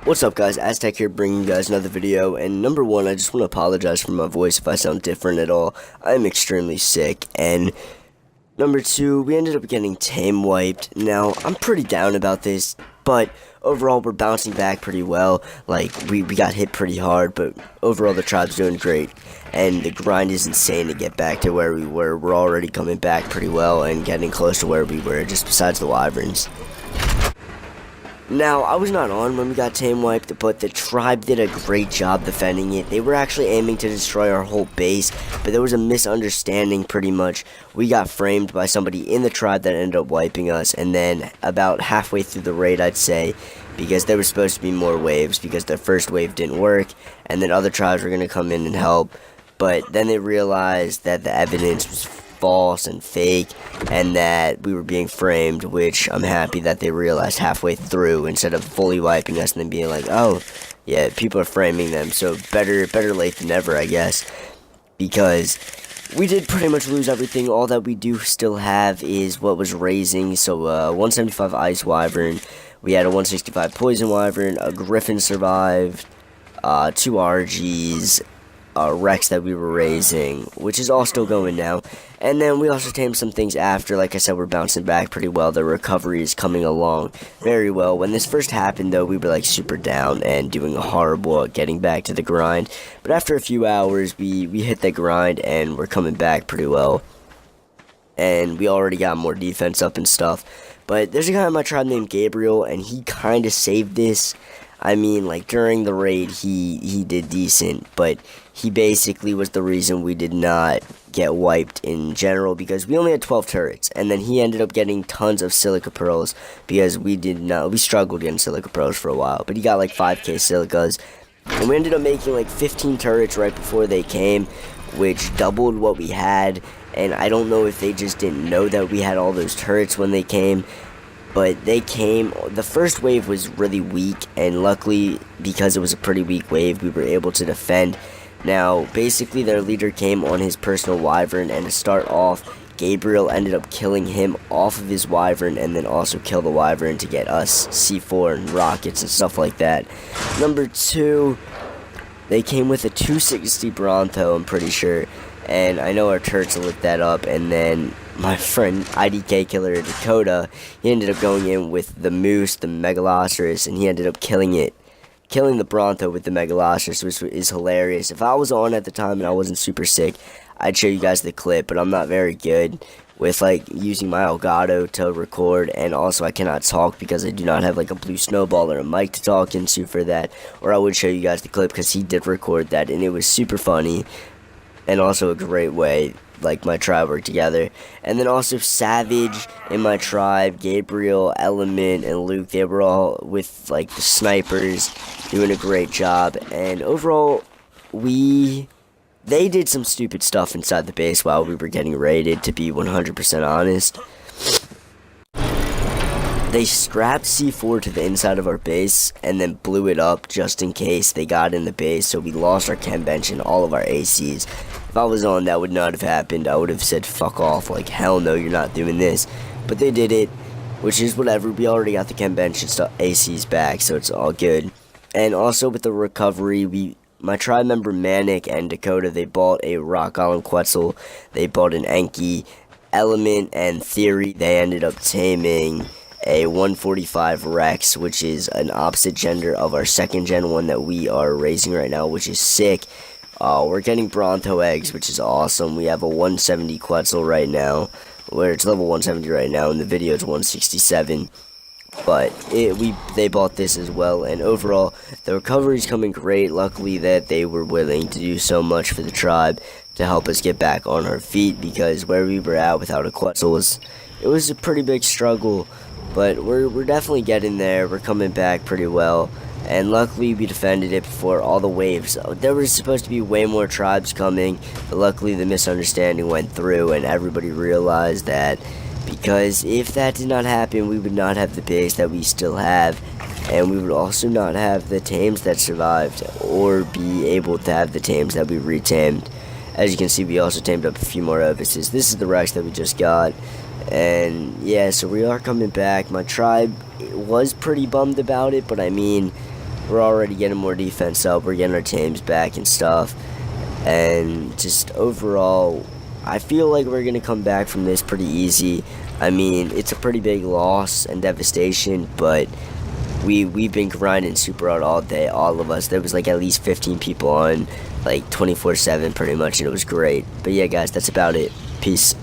What's up, guys? Aztec here, bringing you guys another video. And number one, I just want to apologize for my voice if I sound different at all. I'm extremely sick. And number two, we ended up getting Tame wiped. Now, I'm pretty down about this, but overall, we're bouncing back pretty well. Like, we got hit pretty hard, but overall, the tribe's doing great. And the grind is insane to get back to where we were. We're already coming back pretty well and getting close to where we were, just besides the wyverns. Now, I was not on when we got Tame wiped, but the tribe did a great job defending it. They were actually aiming to destroy our whole base, but there was a misunderstanding pretty much. We got framed by somebody in the tribe that ended up wiping us, and then about halfway through the raid, I'd say, because there was supposed to be more waves, because the first wave didn't work, and then other tribes were going to come in and help, but then they realized that the evidence was false and fake, and that we were being framed, which I'm happy that they realized halfway through, instead of fully wiping us and then being like, oh, yeah, people are framing them, so better late than never, I guess, because we did pretty much lose everything. All that we do still have is what was raising, so 175 ice wyvern, we had a 165 poison wyvern, a Griffin survived, 2 RGs, Rex that we were raising, which is all still going now. And then we also tamed some things after. Like I said, we're bouncing back pretty well. The recovery is coming along very well. When this first happened, though, we were like super down and doing horrible at getting back to the grind. But after a few hours, we hit the grind and we're coming back pretty well. And we already got more defense up and stuff. But there's a guy on my tribe named Gabriel, and he kind of saved this. I mean, like, during the raid, he did decent, but he basically was the reason we did not get wiped in general, because we only had 12 turrets, and then he ended up getting tons of silica pearls, because we struggled getting silica pearls for a while, but he got like 5k silicas, and we ended up making like 15 turrets right before they came, which doubled what we had, and I don't know if they just didn't know that we had all those turrets when they came. But they came, the first wave was really weak, and luckily, because it was a pretty weak wave, we were able to defend. Now, basically, their leader came on his personal wyvern, and to start off, Gabriel ended up killing him off of his wyvern, and then also kill the wyvern to get us C4 and rockets and stuff like that. Number two, they came with a 260 Bronto, I'm pretty sure, and I know our turrets lit that up, and then my friend IDK Killer Dakota, he ended up going in with the Moose, the Megaloceros, and he ended up killing the Bronto with the Megaloceros, which is hilarious. If I was on at the time and I wasn't super sick, I'd show you guys the clip, but I'm not very good with like using my Elgato to record, and also I cannot talk because I do not have like a blue snowball or a mic to talk into for that, or I would show you guys the clip because he did record that, and it was super funny, and also a great way like my tribe worked together. And then also Savage in my tribe, Gabriel, Element, and Luke, they were all with like the snipers doing a great job. And overall, they did some stupid stuff inside the base while we were getting raided, to be 100% honest. They strapped C4 to the inside of our base and then blew it up just in case they got in the base, so we lost our chem bench and all of our ACs. If I was on, that would not have happened. I would have said fuck off, like hell no, you're not doing this. But they did it, which is whatever. We already got the chem bench and stuff, ACs back, so it's all good. And also with the recovery, my tribe member Manic and Dakota, they bought a Rock Golem Quetzal, they bought an Enki, Element, and Theory. They ended up taming a 145 Rex, which is an opposite gender of our second gen one that we are raising right now, which is sick. We're getting Bronto eggs, which is awesome. We have a 170 Quetzal right now, where it's level 170 right now, and the video is 167. But they bought this as well, and overall, the recovery is coming great. Luckily that they were willing to do so much for the tribe to help us get back on our feet, because where we were at without a Quetzal was a pretty big struggle. But we're definitely getting there. We're coming back pretty well. And luckily we defended it before all the waves. There was supposed to be way more tribes coming, but luckily the misunderstanding went through and everybody realized that, because if that did not happen, we would not have the base that we still have, and we would also not have the tames that survived, or be able to have the tames that we retamed. As you can see, we also tamed up a few more Ovises. This is the Rex that we just got. And yeah, so we are coming back. My tribe was pretty bummed about it, but I mean, we're already getting more defense up. We're getting our tames back and stuff. And just overall, I feel like we're going to come back from this pretty easy. I mean, it's a pretty big loss and devastation, but we've been grinding super hard all day, all of us. There was like at least 15 people on, like 24/7 pretty much, and it was great. But yeah, guys, that's about it. Peace.